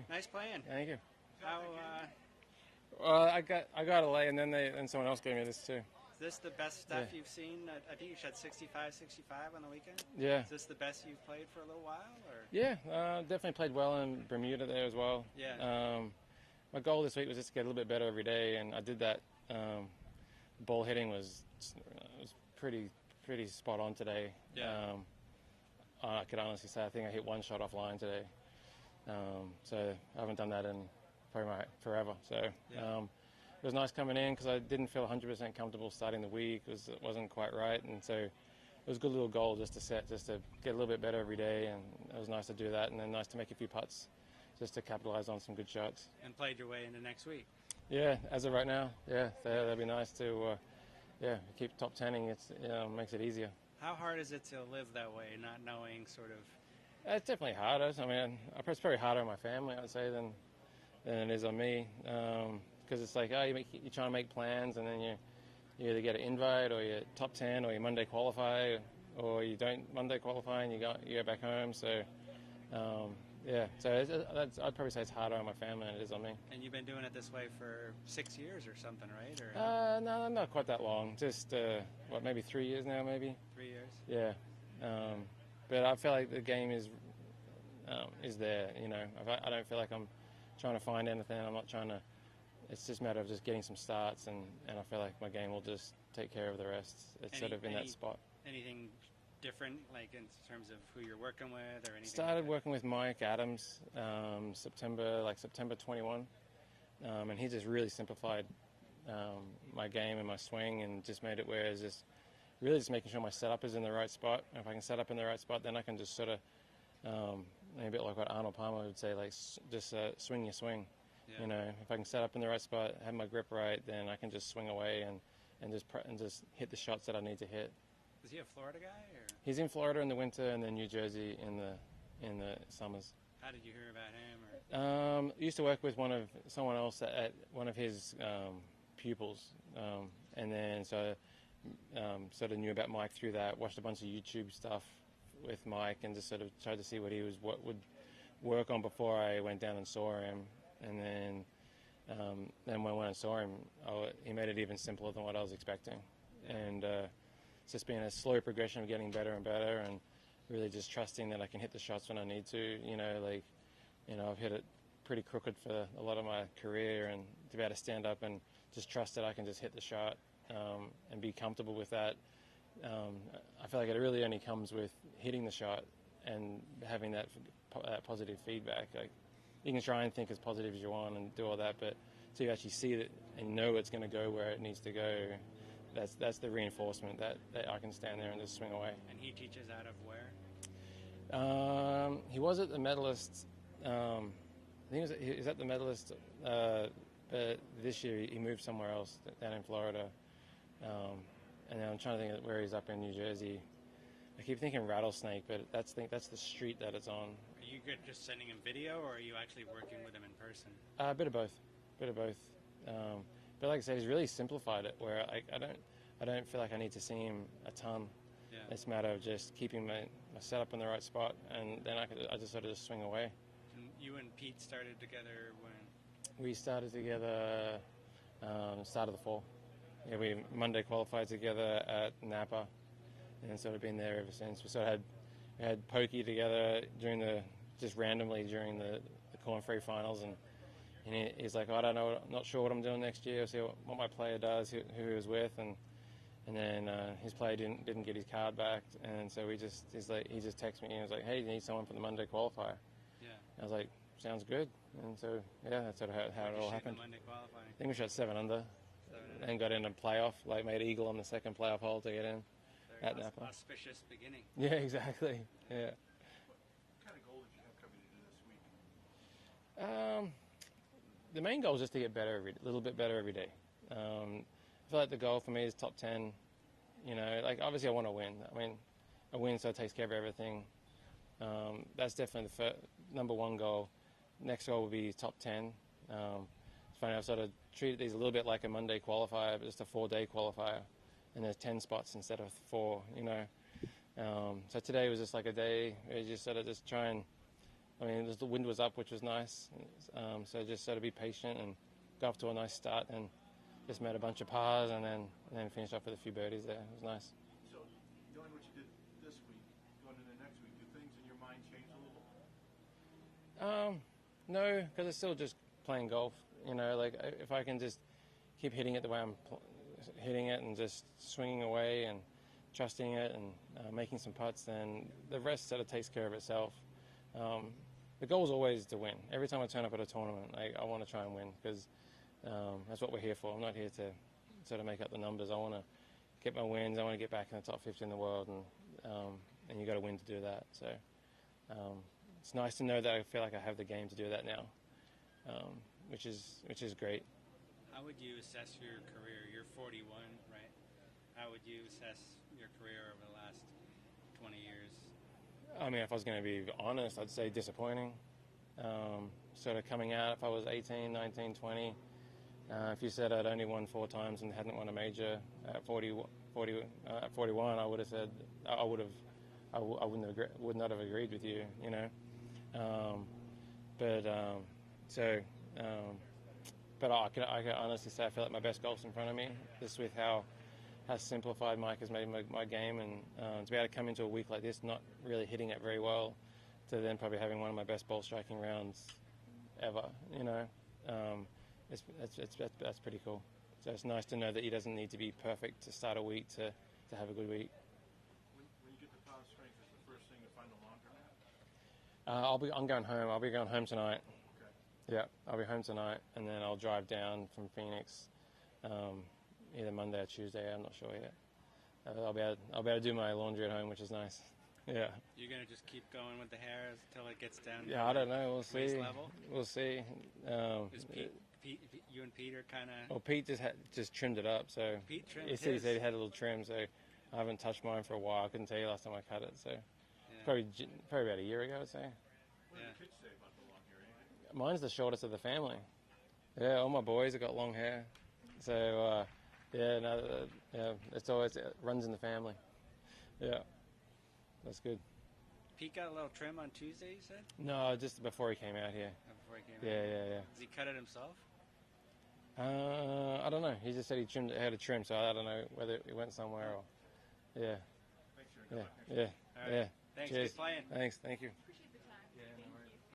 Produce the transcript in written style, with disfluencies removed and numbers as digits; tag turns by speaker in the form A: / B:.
A: Nice playing.
B: Thank you.
A: How
B: I got a lay, and then someone else gave me this too.
A: is this the best stuff you've seen? I think you shot 65 on the weekend.
B: Yeah.
A: Is this the best you've played for a little while, or?
B: Yeah, definitely played well in Bermuda there as well.
A: Yeah.
B: My goal this week was just to get a little bit better every day, and I did that. Ball hitting was pretty spot on today.
A: Yeah.
B: I could honestly say I think I hit one shot offline today. So I haven't done that in probably forever. So
A: Yeah.
B: it was nice coming in because I didn't feel 100% comfortable starting the week. It wasn't quite right, and so it was a good little goal just to set, just to get a little bit better every day, and it was nice to do that, and then nice to make a few putts just to capitalize on some good shots.
A: And played your way into next week.
B: Yeah, as of right now, yeah, that'd be nice to keep top 10ing. It makes it easier.
A: How hard is it to live that way, not knowing sort of?
B: It's definitely harder. I mean, it's probably harder on my family, I'd say, than it is on me. Because it's like, you're trying to make plans, and then you either get an invite, or you're top 10, or you Monday qualify, or you don't Monday qualify and you go back home. So, yeah. So I'd probably say it's harder on my family than it is on me.
A: And you've been doing it this way for 6 years or something, right? Or
B: no, not quite that long. Just maybe 3 years now, maybe.
A: 3 years.
B: Yeah. But I feel like the game is there. You know, I don't feel like I'm trying to find anything. I'm not trying to. It's just a matter of just getting some starts, and I feel like my game will just take care of the rest. It's sort of in that spot.
A: Anything different, like in terms of who you're working with, or anything?
B: Started working with Mike Adams September 21, and he just really simplified my game and my swing, and just made it where it's just really just making sure my setup is in the right spot. And if I can set up in the right spot, then I can just sort of a bit like what Arnold Palmer would say, like just swing your swing. Yeah. You know, if I can set up in the right spot, have my grip right, then I can just swing away and just hit the shots that I need to hit.
A: Is he a Florida guy, or?
B: He's in Florida in the winter, and then New Jersey in the summers.
A: How did you hear about him? Or?
B: Used to work with someone else at one of his pupils, and then sort of knew about Mike through that. Watched a bunch of YouTube stuff with Mike, and just sort of tried to see what would work on before I went down and saw him. And then when I went and saw him, he made it even simpler than what I was expecting.
A: Yeah.
B: And it's just been a slow progression of getting better and better, and really just trusting that I can hit the shots when I need to. I've hit it pretty crooked for a lot of my career, and to be able to stand up and just trust that I can just hit the shot and be comfortable with that. I feel like it really only comes with hitting the shot and having that positive feedback. Like, you can try and think as positive as you want and do all that, but until you actually see it and know it's going to go where it needs to go, that's the reinforcement that I can stand there and just swing away.
A: And he teaches out of where?
B: He was at the Medalist. I think he was at the Medalist, but this year he moved somewhere else down in Florida. And then I'm trying to think of where he's up in New Jersey. I keep thinking Rattlesnake, but that's the street that it's on.
A: Are you good just sending him video, or are you actually working with him in person?
B: A bit of both. But like I said, he's really simplified it, where I don't feel like I need to see him a ton.
A: Yeah.
B: It's a matter of just keeping my setup in the right spot, and then I just sort of just swing away.
A: And you and Pete started together when?
B: We started together start of the fall. Yeah, we Monday qualified together at Napa, and sort of been there ever since. We sort of had pokey together just randomly during the Corn Free finals, and he's like, I don't know, I'm not sure what I'm doing next year. I'll see what my player does, who he was with, and then his player didn't get his card back, and so he just texted me and was like, hey, you need someone for the Monday qualifier.
A: Yeah.
B: I was like, sounds good, and so yeah, that's sort of how it all happened.
A: Monday qualifying?
B: I think we shot 7 under, and got in a playoff, like made eagle on the second playoff hole to get in.
A: Very
B: at Napa.
A: Auspicious beginning.
B: Yeah, exactly. Yeah.
C: What kind of goal did you have coming into this week?
B: The main goal is just to get better, a little bit better every day. I feel like the goal for me is top 10. You know, like obviously I want to win. I mean, a win so it takes care of everything. That's definitely the number one goal. Next goal will be top 10. It's funny, I've sort of treated these a little bit like a Monday qualifier, but just a 4-day qualifier. And there's 10 spots instead of 4, you know. So today was just like a day where you just sort of just try and I mean, the wind was up, which was nice. So just sort of be patient and go off to a nice start, and just made a bunch of pars, and then finished off with a few birdies there. It was nice.
C: So, knowing what you did this week, going into next week, do things in your mind change a little?
B: No, because it's still just playing golf. You know, like if I can just keep hitting it the way I'm hitting it and just swinging away and trusting it and making some putts, then the rest sort of takes care of itself. The goal is always to win. Every time I turn up at a tournament, I want to try and win, because that's what we're here for. I'm not here to sort of make up the numbers. I want to get my wins. I want to get back in the top 50 in the world, and you got to win to do that. So it's nice to know that I feel like I have the game to do that now, which is great.
A: How would you assess your career? You're 41, right? How would you assess your career over the last 20 years?
B: I mean, if I was going to be honest, I'd say disappointing. Sort of coming out, if I was 18, 19, 20, if you said I'd only won 4 times and hadn't won a major at 41, I would have said I would not have agreed with you, you know. But I can honestly say I feel like my best golf's in front of me. Just with how simplified Mike has made my game, and to be able to come into a week like this, not really hitting it very well, to then probably having one of my best ball striking rounds ever, you know, that's pretty cool. So it's nice to know that he doesn't need to be perfect to start a week to have a good week.
C: When you get the power strength, is the first thing to find a laundromat?
B: I'm going home. I'll be going home tonight.
C: Okay.
B: Yeah, I'll be home tonight, and then I'll drive down from Phoenix, either Monday or Tuesday. I'm not sure yet. I'll be able to do my laundry at home, which is nice. Yeah.
A: You're gonna just keep going with the hair until it gets down.
B: Yeah, I don't know. We'll see.
A: Waist level?
B: We'll see.
A: Is Pete, you and Pete are kind of.
B: Well, Pete just trimmed it up. So
A: Pete trimmed
B: he said
A: his.
B: he had a little trim. So I haven't touched mine for a while. I couldn't tell you last time I cut it. So probably about a year ago, I'd say.
C: What do the kids say about the long hair?
B: Mine's the shortest of the family. Yeah, all my boys have got long hair. So it runs in the family. Yeah, that's good.
A: Pete got a little trim on Tuesday, you said?
B: No, just before he came out here.
A: Before he came out?
B: Yeah.
A: Does he cut it himself?
B: I don't know. He just said he had a trim, so I don't know whether it went somewhere or. Yeah.
C: Thanks, Jerry.
B: Yeah.
A: All right.
B: Yeah.
A: Thanks.
B: Cheers.
A: Good playing.
B: Thanks. Thank you.